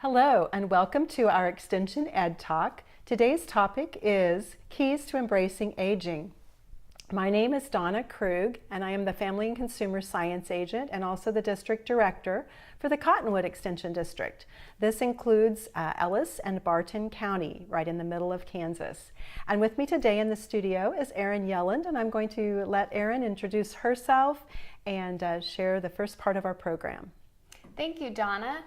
Hello and welcome to our Extension Ed Talk. Today's topic is Keys to Embracing Aging. My name is Donna Krug and I am the Family and Consumer Science Agent and also the District Director for the Cottonwood Extension District. This includes Ellis and Barton County, right in the middle of Kansas. And with me today in the studio is Erin Yelland, and I'm going to let Erin introduce herself and share the first part of our program. Thank you, Donna.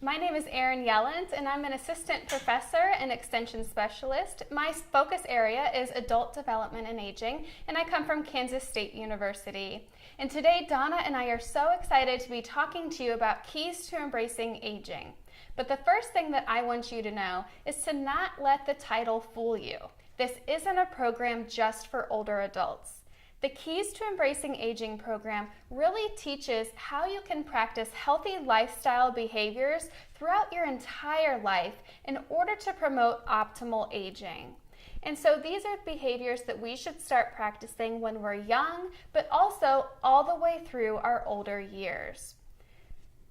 My name is Erin Yelland, and I'm an assistant professor and extension specialist. My focus area is adult development and aging, and I come from Kansas State University. And today, Donna and I are so excited to be talking to you about keys to embracing aging. But the first thing that I want you to know is to not let the title fool you. This isn't a program just for older adults. The Keys to Embracing Aging program really teaches how you can practice healthy lifestyle behaviors throughout your entire life in order to promote optimal aging. And so these are behaviors that we should start practicing when we're young, but also all the way through our older years.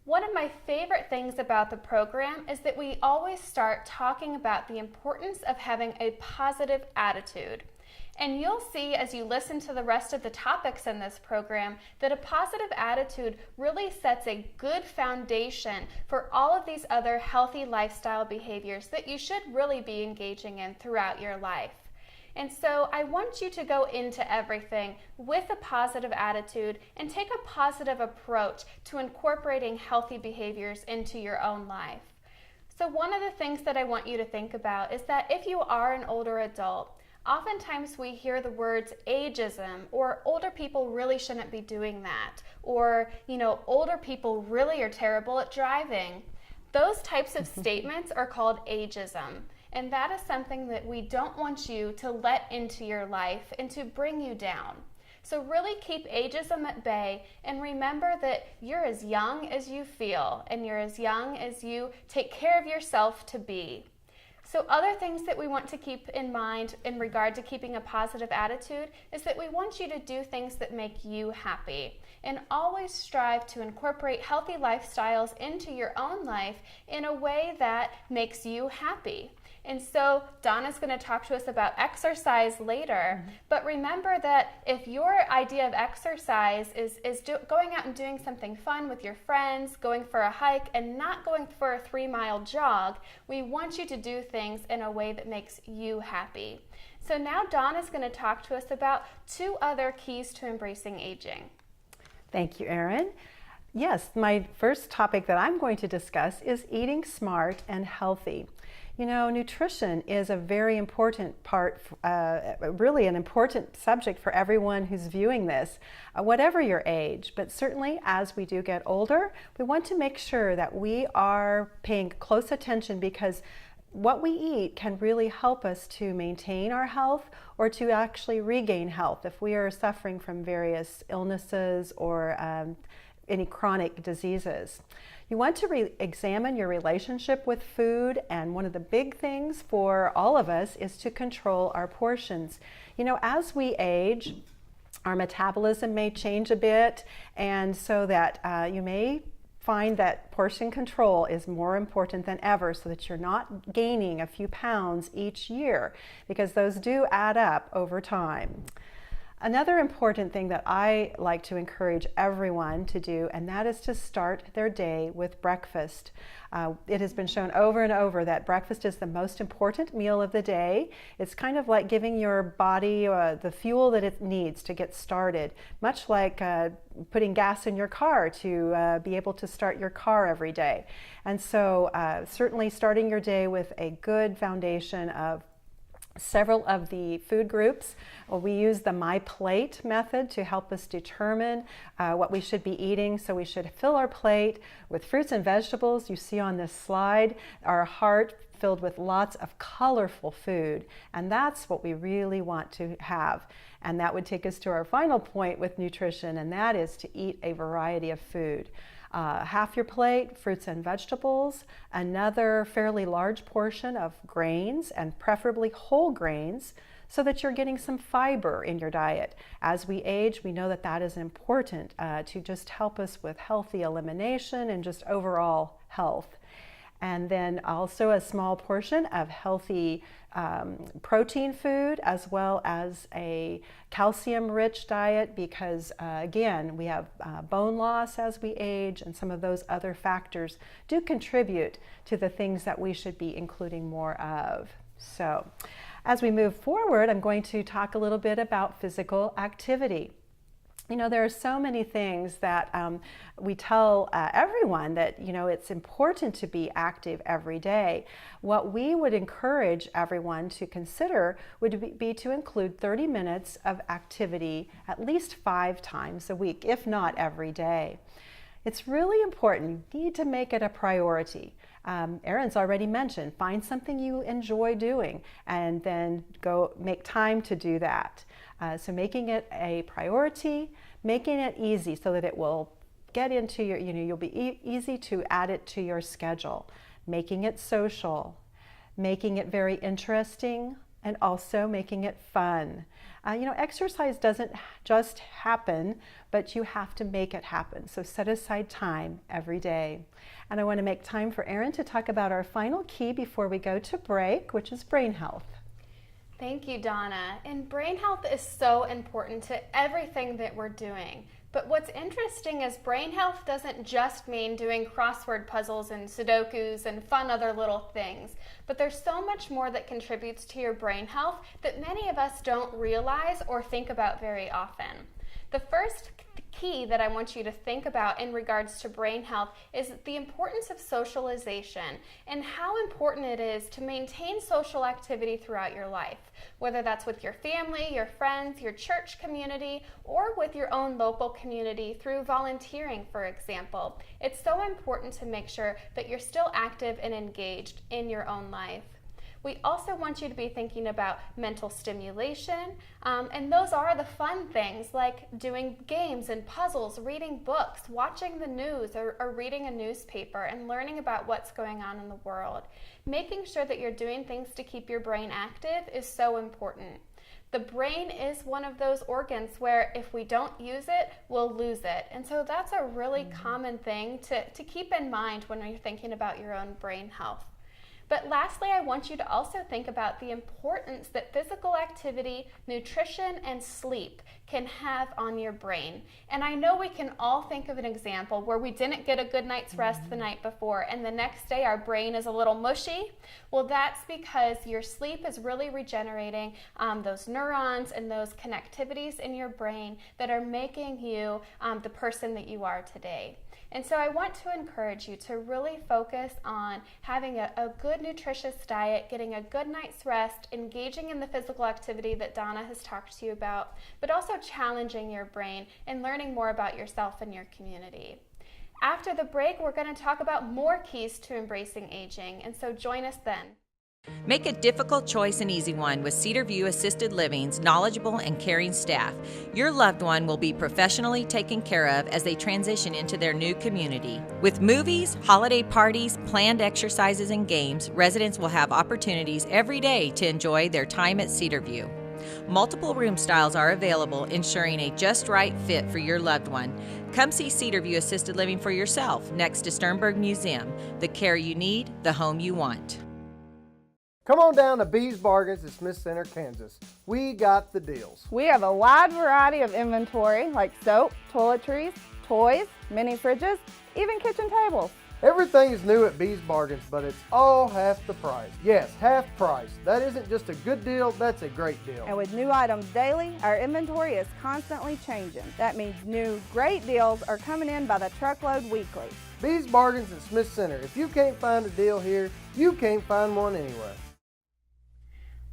One of my favorite things about the program is that we always start talking about the importance of having a positive attitude. And you'll see as you listen to the rest of the topics in this program that a positive attitude really sets a good foundation for all of these other healthy lifestyle behaviors that you should really be engaging in throughout your life. And so I want you to go into everything with a positive attitude and take a positive approach to incorporating healthy behaviors into your own life. So one of the things that I want you to think about is that if you are an older adult, oftentimes we hear the words ageism, or older people really shouldn't be doing that, or, older people really are terrible at driving. Those types of statements are called ageism, and that is something that we don't want you to let into your life and to bring you down. So really keep ageism at bay and remember that you're as young as you feel and you're as young as you take care of yourself to be. So other things that we want to keep in mind in regard to keeping a positive attitude is that we want you to do things that make you happy and always strive to incorporate healthy lifestyles into your own life in a way that makes you happy. And so Donna's going to talk to us about exercise later, but remember that if your idea of exercise is going out and doing something fun with your friends, going for a hike, and not going for a 3-mile jog, we want you to do things in a way that makes you happy. So now Donna's going to talk to us about 2 other keys to embracing aging. Thank you, Erin. Yes, my first topic that I'm going to discuss is eating smart and healthy. Nutrition is a very important part, really an important subject for everyone who's viewing this, whatever your age. But certainly as we do get older, we want to make sure that we are paying close attention because what we eat can really help us to maintain our health or to actually regain health if we are suffering from various illnesses or any chronic diseases. You want to examine your relationship with food, and one of the big things for all of us is to control our portions. As we age, our metabolism may change a bit, and so that you may find that portion control is more important than ever so that you're not gaining a few pounds each year, because those do add up over time. Another important thing that I like to encourage everyone to do, and that is to start their day with breakfast. It has been shown over and over that breakfast is the most important meal of the day. It's kind of like giving your body the fuel that it needs to get started, much like putting gas in your car to be able to start your car every day. And so certainly starting your day with a good foundation of several of the food groups. We use the My Plate method to help us determine what we should be eating. So we should fill our plate with fruits and vegetables. You see on this slide our heart filled with lots of colorful food, and that's what we really want to have. And that would take us to our final point with nutrition, and that is to eat a variety of food. Half your plate, fruits and vegetables, another fairly large portion of grains, and preferably whole grains, so that you're getting some fiber in your diet. As we age, we know that that is important to just help us with healthy elimination and just overall health. And then also a small portion of healthy protein food, as well as a calcium-rich diet, because again, we have bone loss as we age, and some of those other factors do contribute to the things that we should be including more of. So as we move forward, I'm going to talk a little bit about physical activity. You know, there are so many things that we tell everyone that, you know, it's important to be active every day. What we would encourage everyone to consider would be to include 30 minutes of activity at least 5 times a week, if not every day. It's really important. You need to make it a priority. Erin's already mentioned, find something you enjoy doing and then go make time to do that. So making it a priority, making it easy so that it will get into your, you know, you'll be easy to add it to your schedule. Making it social, making it very interesting, and also making it fun. You know, exercise doesn't just happen, but you have to make it happen. So set aside time every day. And I want to make time for Erin to talk about our final key before we go to break, which is brain health. Thank you, Donna. And brain health is so important to everything that we're doing. But what's interesting is brain health doesn't just mean doing crossword puzzles and Sudokus and fun other little things. But there's so much more that contributes to your brain health that many of us don't realize or think about very often. The first key that I want you to think about in regards to brain health is the importance of socialization and how important it is to maintain social activity throughout your life, whether that's with your family, your friends, your church community, or with your own local community through volunteering, for example. It's so important to make sure that you're still active and engaged in your own life. We also want you to be thinking about mental stimulation, and those are the fun things like doing games and puzzles, reading books, watching the news, or reading a newspaper and learning about what's going on in the world. Making sure that you're doing things to keep your brain active is so important. The brain is one of those organs where if we don't use it, we'll lose it. And so that's a really common thing to keep in mind when you're thinking about your own brain health. But lastly, I want you to also think about the importance that physical activity, nutrition, and sleep can have on your brain. And I know we can all think of an example where we didn't get a good night's rest the night before and the next day our brain is a little mushy. Well, that's because your sleep is really regenerating those neurons and those connectivities in your brain that are making you the person that you are today. And so I want to encourage you to really focus on having a good nutritious diet, getting a good night's rest, engaging in the physical activity that Donna has talked to you about, but also challenging your brain and learning more about yourself and your community. After the break, we're going to talk about more keys to embracing aging, and so join us then. Make a difficult choice an easy one with Cedar View Assisted Living's knowledgeable and caring staff. Your loved one will be professionally taken care of as they transition into their new community. With movies, holiday parties, planned exercises, and games, residents will have opportunities every day to enjoy their time at Cedar View. Multiple room styles are available, ensuring a just right fit for your loved one. Come see Cedar View Assisted Living for yourself next to Sternberg Museum. The care you need, the home you want. Come on down to B's Bargains at Smith Center, Kansas. We got the deals. We have a wide variety of inventory like soap, toiletries, toys, mini fridges, even kitchen tables. Everything is new at B's Bargains, but it's all half the price. Yes, half price. That isn't just a good deal, that's a great deal. And with new items daily, our inventory is constantly changing. That means new great deals are coming in by the truckload weekly. B's Bargains at Smith Center. If you can't find a deal here, you can't find one anywhere.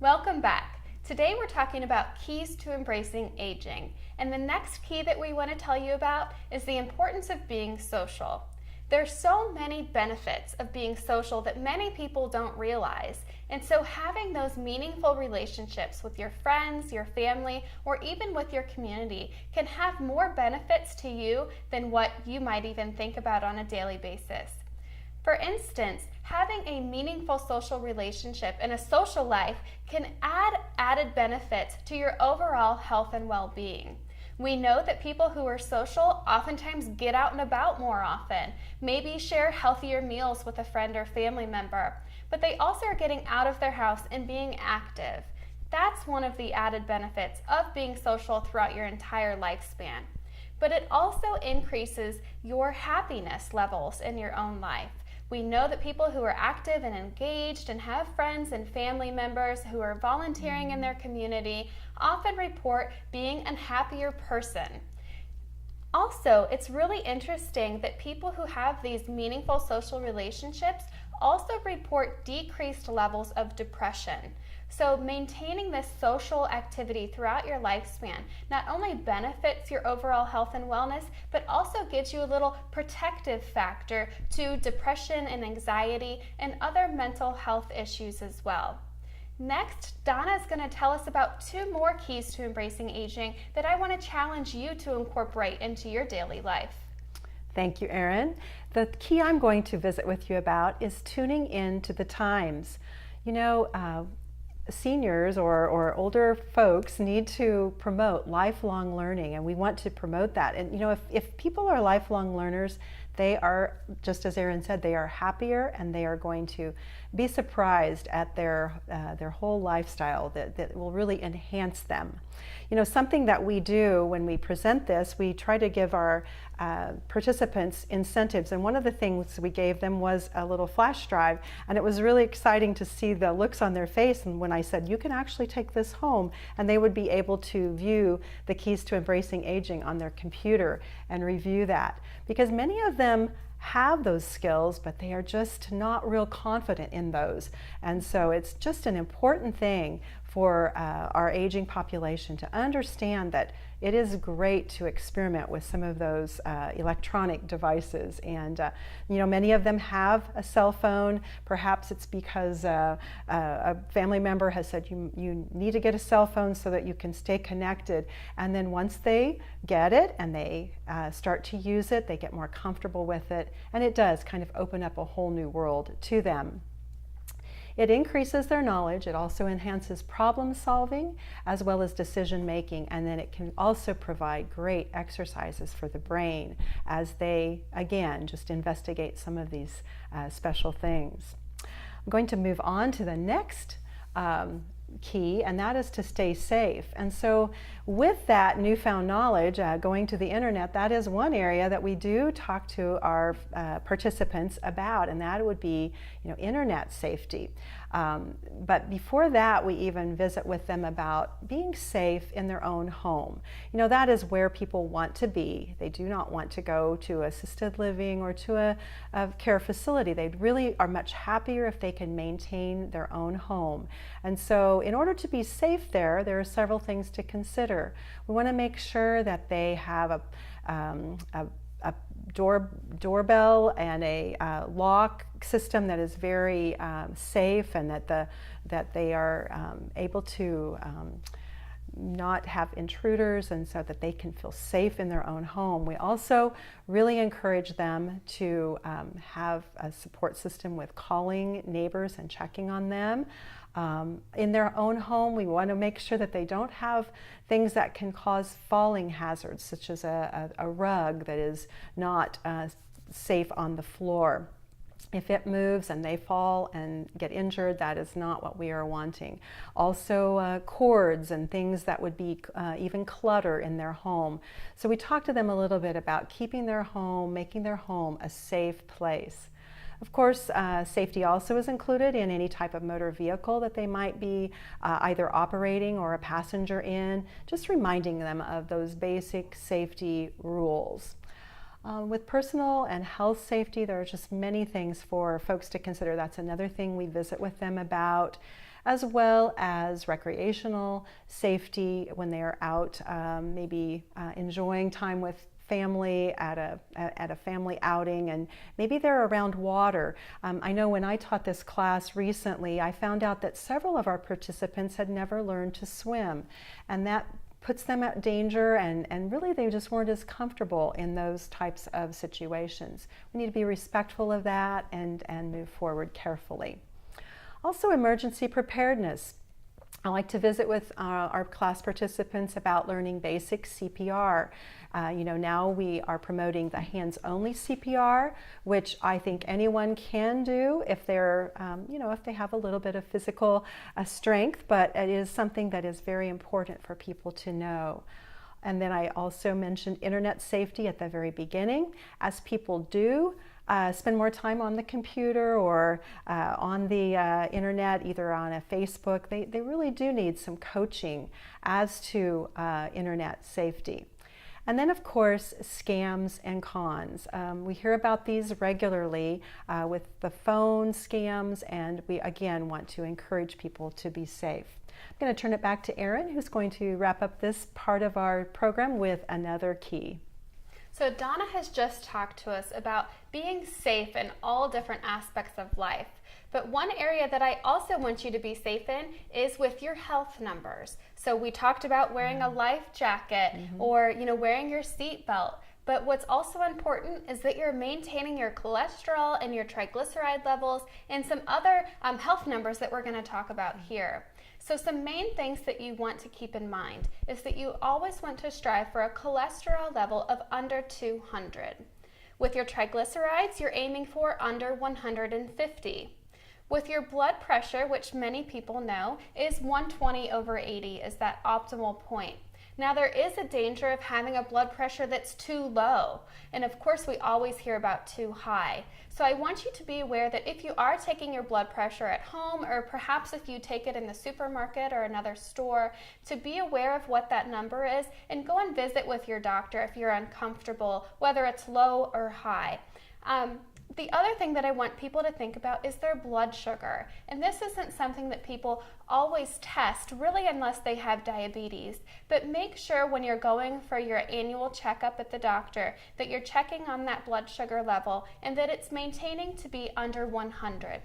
Welcome back. Today we're talking about keys to embracing aging. And the next key that we want to tell you about is the importance of being social. There's so many benefits of being social that many people don't realize. And so having those meaningful relationships with your friends, your family, or even with your community can have more benefits to you than what you might even think about on a daily basis. For instance, having a meaningful social relationship and a social life can add added benefits to your overall health and well-being. We know that people who are social oftentimes get out and about more often, maybe share healthier meals with a friend or family member, but they also are getting out of their house and being active. That's one of the added benefits of being social throughout your entire lifespan. But it also increases your happiness levels in your own life. We know that people who are active and engaged and have friends and family members who are volunteering in their community often report being a happier person. Also, it's really interesting that people who have these meaningful social relationships also report decreased levels of depression. So maintaining this social activity throughout your lifespan not only benefits your overall health and wellness, but also gives you a little protective factor to depression and anxiety and other mental health issues as well. Next, Donna is going to tell us about 2 more keys to embracing aging that I want to challenge you to incorporate into your daily life. Thank you, Erin. The key I'm going to visit with you about is tuning in to the times. You know, seniors or older folks need to promote lifelong learning, and we want to promote that. And you know, if people are lifelong learners, they are, just as Erin said, they are happier, and they are going to be surprised at their whole lifestyle that will really enhance them. You know, something that we do when we present this, we try to give our participants incentives, and one of the things we gave them was a little flash drive, and it was really exciting to see the looks on their face. And when I said, you can actually take this home, and they would be able to view the keys to embracing aging on their computer and review that, because many of them have those skills, but they are just not real confident in those. And so it's just an important thing for our aging population to understand that it is great to experiment with some of those electronic devices. And you know, many of them have a cell phone. Perhaps it's because a family member has said you need to get a cell phone so that you can stay connected. And then once they get it and they start to use it, they get more comfortable with it, and it does kind of open up a whole new world to them. It increases their knowledge. It also enhances problem solving as well as decision making, and then it can also provide great exercises for the brain as they, again, just investigate some of these special things. I'm going to move on to the next key, and that is to stay safe. And so with that newfound knowledge, going to the internet, that is one area that we do talk to our participants about, and that would be, you know, internet safety. But before that, we even visit with them about being safe in their own home. You know, that is where people want to be. They do not want to go to assisted living or to a care facility. They really are much happier if they can maintain their own home. And so in order to be safe there are several things to consider. We want to make sure that they have a doorbell and a lock system that is very safe, and that they are able to not have intruders, and so that they can feel safe in their own home. We also really encourage them to have a support system with calling neighbors and checking on them. In their own home, we want to make sure that they don't have things that can cause falling hazards, such as a rug that is not safe on the floor. If it moves and they fall and get injured, that is not what we are wanting. Also cords and things that would be even clutter in their home. So we talked to them a little bit about keeping their home, making their home a safe place. Of course, safety also is included in any type of motor vehicle that they might be either operating or a passenger in, just reminding them of those basic safety rules. With personal and health safety, there are just many things for folks to consider. That's another thing we visit with them about, as well as recreational safety when they are out, maybe enjoying time with family at a family outing, and maybe they're around water. I know when I taught this class recently, I found out that several of our participants had never learned to swim, and that puts them at danger, and really they just weren't as comfortable in those types of situations. We need to be respectful of that and move forward carefully. Also, emergency preparedness. I like to visit with our class participants about learning basic CPR. Now we are promoting the hands-only CPR, which I think anyone can do if they're, if they have a little bit of physical strength, but it is something that is very important for people to know. And then I also mentioned internet safety at the very beginning. As people do spend more time on the computer or on the internet, either on a Facebook, they really do need some coaching as to internet safety. And then, of course, scams and cons. We hear about these regularly with the phone scams, and we again want to encourage people to be safe. I'm going to turn it back to Erin, who's going to wrap up this part of our program with another key. So Donna has just talked to us about being safe in all different aspects of life. But one area that I also want you to be safe in is with your health numbers. So we talked about wearing a life jacket or, wearing your seat belt. But what's also important is that you're maintaining your cholesterol and your triglyceride levels and some other health numbers that we're going to talk about here. So some main things that you want to keep in mind is that you always want to strive for a cholesterol level of under 200. With your triglycerides, you're aiming for under 150. With your blood pressure, which many people know, is 120/80 is that optimal point. Now there is a danger of having a blood pressure that's too low, and of course we always hear about too high. So I want you to be aware that if you are taking your blood pressure at home, or perhaps if you take it in the supermarket or another store, to be aware of what that number is and go and visit with your doctor if you're uncomfortable, whether it's low or high. The other thing that I want people to think about is their blood sugar. And this isn't something that people always test, really, unless they have diabetes. But make sure when you're going for your annual checkup at the doctor that you're checking on that blood sugar level and that it's maintaining to be under 100.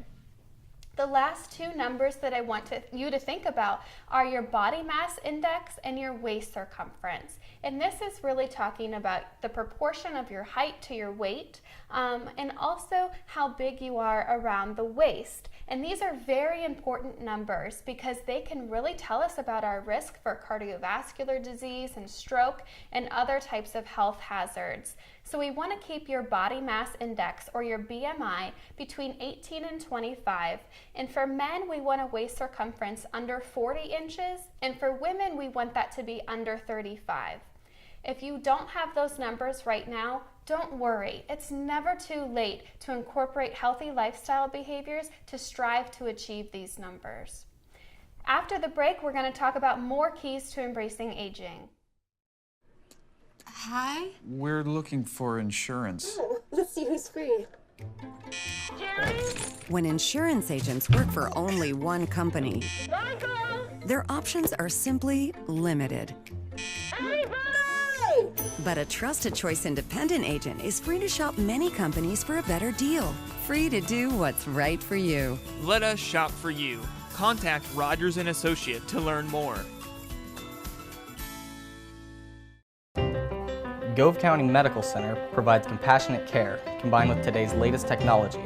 The last two numbers that I want you to think about are your body mass index and your waist circumference. And this is really talking about the proportion of your height to your weight, and also how big you are around the waist. And these are very important numbers because they can really tell us about our risk for cardiovascular disease and stroke and other types of health hazards. So we want to keep your body mass index, or your BMI, between 18 and 25. And for men, we want a waist circumference under 40 inches. And for women, we want that to be under 35. If you don't have those numbers right now, don't worry. It's never too late to incorporate healthy lifestyle behaviors to strive to achieve these numbers. After the break, we're going to talk about more keys to embracing aging. Hi. We're looking for insurance. Oh, let's see who's free. When insurance agents work for only one company, their options are simply limited. But a Trusted Choice independent agent is free to shop many companies for a better deal. Free to do what's right for you. Let us shop for you. Contact Rogers & Associate to learn more. Gove County Medical Center provides compassionate care combined with today's latest technology.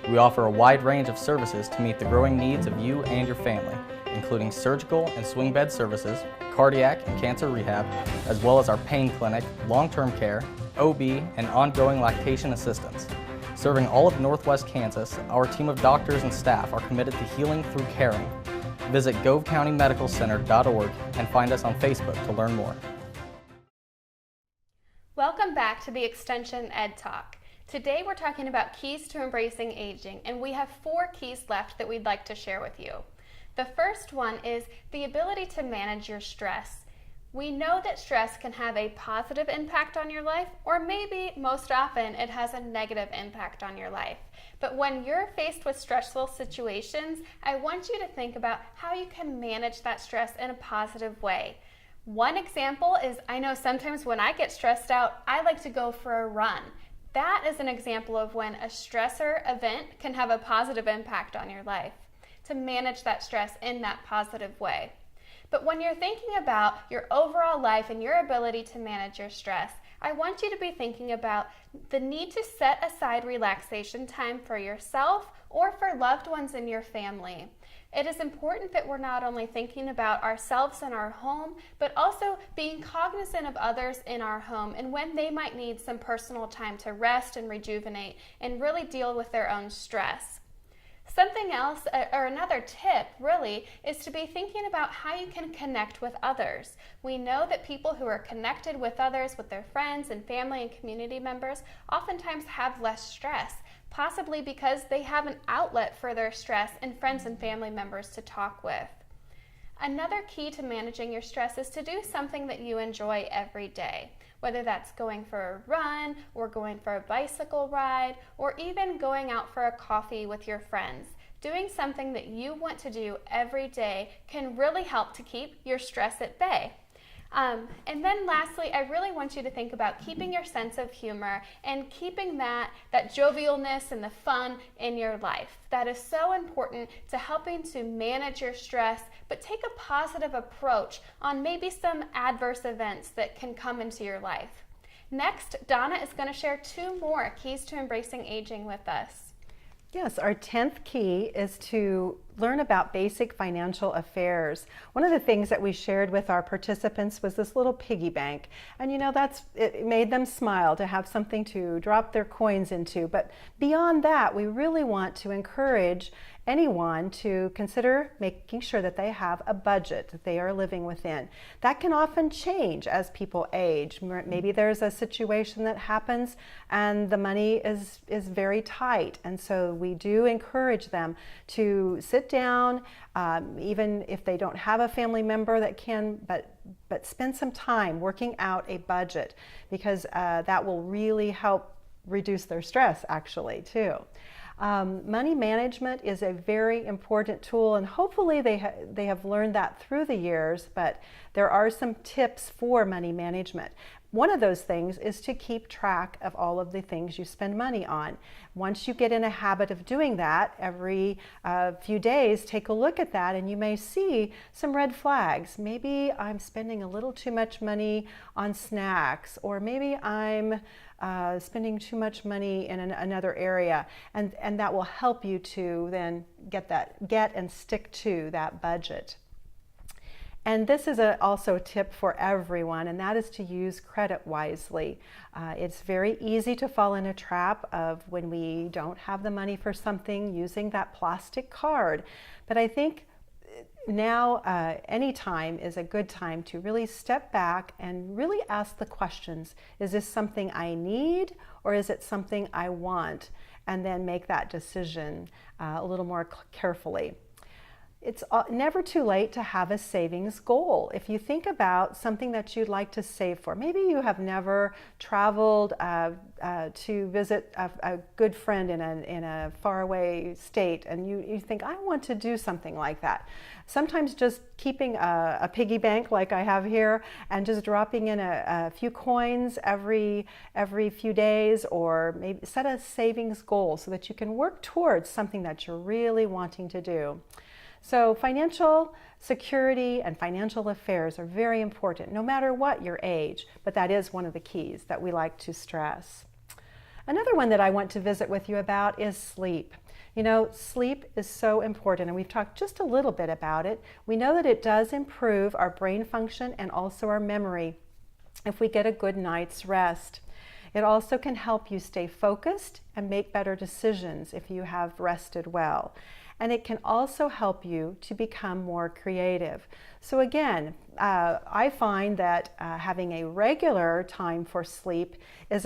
We offer a wide range of services to meet the growing needs of you and your family, including surgical and swing bed services, cardiac and cancer rehab, as well as our pain clinic, long-term care, OB, and ongoing lactation assistance. Serving all of Northwest Kansas, our team of doctors and staff are committed to healing through caring. Visit govecountymedicalcenter.org and find us on Facebook to learn more. Welcome back to the Extension Ed Talk. Today we're talking about keys to embracing aging, and we have 4 keys left that we'd like to share with you. The first one is the ability to manage your stress. We know that stress can have a positive impact on your life, or maybe most often it has a negative impact on your life. But when you're faced with stressful situations, I want you to think about how you can manage that stress in a positive way. One example is, I know sometimes when I get stressed out, I like to go for a run. That is an example of when a stressor event can have a positive impact on your life, to manage that stress in that positive way. But when you're thinking about your overall life and your ability to manage your stress, I want you to be thinking about the need to set aside relaxation time for yourself or for loved ones in your family. It is important that we're not only thinking about ourselves and our home, but also being cognizant of others in our home and when they might need some personal time to rest and rejuvenate and really deal with their own stress. Something else, or another tip really, is to be thinking about how you can connect with others. We know that people who are connected with others, with their friends and family and community members, oftentimes have less stress, possibly because they have an outlet for their stress and friends and family members to talk with. Another key to managing your stress is to do something that you enjoy every day, whether that's going for a run or going for a bicycle ride or even going out for a coffee with your friends. Doing something that you want to do every day can really help to keep your stress at bay. And then lastly, I really want you to think about keeping your sense of humor and keeping that jovialness and the fun in your life. That is so important to helping to manage your stress, but take a positive approach on maybe some adverse events that can come into your life. Next, Donna is going to share 2 more keys to embracing aging with us. Yes, our 10th key is to learn about basic financial affairs. One of the things that we shared with our participants was this little piggy bank. And you know, it made them smile to have something to drop their coins into. But beyond that, we really want to encourage anyone to consider making sure that they have a budget that they are living within. That can often change as people age. Maybe there's a situation that happens and the money is very tight, and so we do encourage them to sit down, even if they don't have a family member that can, but spend some time working out a budget, because that will really help reduce their stress actually too. Money management is a very important tool, and hopefully they have learned that through the years, but there are some tips for money management. One of those things is to keep track of all of the things you spend money on. Once you get in a habit of doing that, every few days, take a look at that and you may see some red flags. Maybe I'm spending a little too much money on snacks, or maybe I'm spending too much money in another area, and that will help you to then get and stick to that budget. And this is also a tip for everyone, and that is to use credit wisely. It's very easy to fall in a trap of, when we don't have the money for something, using that plastic card. But I think now any time is a good time to really step back and really ask the questions. Is this something I need, or is it something I want? And then make that decision a little more carefully. It's never too late to have a savings goal. If you think about something that you'd like to save for, maybe you have never traveled to visit a good friend in a faraway state, and you think, I want to do something like that. Sometimes just keeping a piggy bank like I have here and just dropping in a few coins every few days, or maybe set a savings goal so that you can work towards something that you're really wanting to do. So financial security and financial affairs are very important, no matter what your age, but that is one of the keys that we like to stress. Another one that I want to visit with you about is sleep. You know, sleep is so important, and we've talked just a little bit about it. We know that it does improve our brain function and also our memory if we get a good night's rest. It also can help you stay focused and make better decisions if you have rested well. And it can also help you to become more creative. So again, I find that having a regular time for sleep is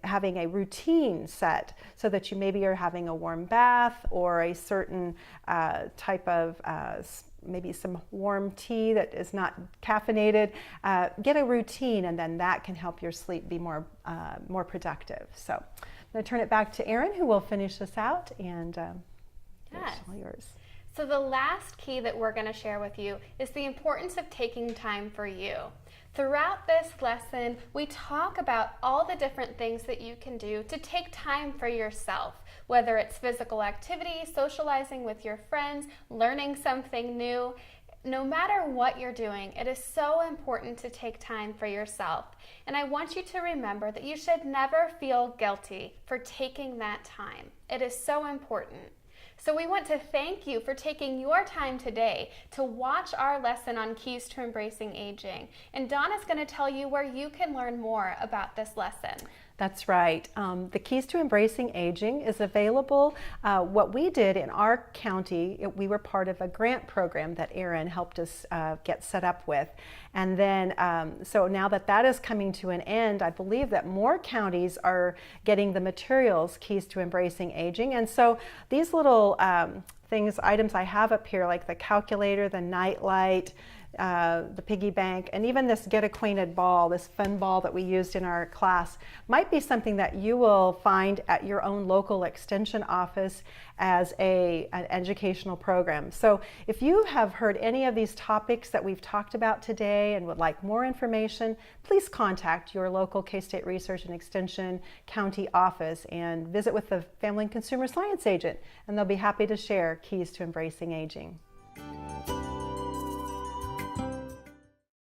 having a routine set, so that you maybe are having a warm bath or a certain type of maybe some warm tea that is not caffeinated. Get a routine, and then that can help your sleep be more productive. So I'm going to turn it back to Erin, who will finish this out, and Yes. It's all yours. So the last key that we're going to share with you is the importance of taking time for you. Throughout this lesson, we talk about all the different things that you can do to take time for yourself, whether it's physical activity, socializing with your friends, learning something new. No matter what you're doing, it is so important to take time for yourself. And I want you to remember that you should never feel guilty for taking that time. It is so important. So we want to thank you for taking your time today to watch our lesson on Keys to Embracing Aging. And Donna's going to tell you where you can learn more about this lesson. That's right. The Keys to Embracing Aging is available. What we did in our county, we were part of a grant program that Erin helped us get set up with. And then, so now that is coming to an end, I believe that more counties are getting the materials, Keys to Embracing Aging. And so these little items I have up here, like the calculator, the night light, the piggy bank, and even this Get Acquainted ball, this fun ball that we used in our class, might be something that you will find at your own local extension office as an educational program. So if you have heard any of these topics that we've talked about today and would like more information, please contact your local K-State Research and Extension County office and visit with the Family and Consumer Science Agent, and they'll be happy to share Keys to Embracing Aging.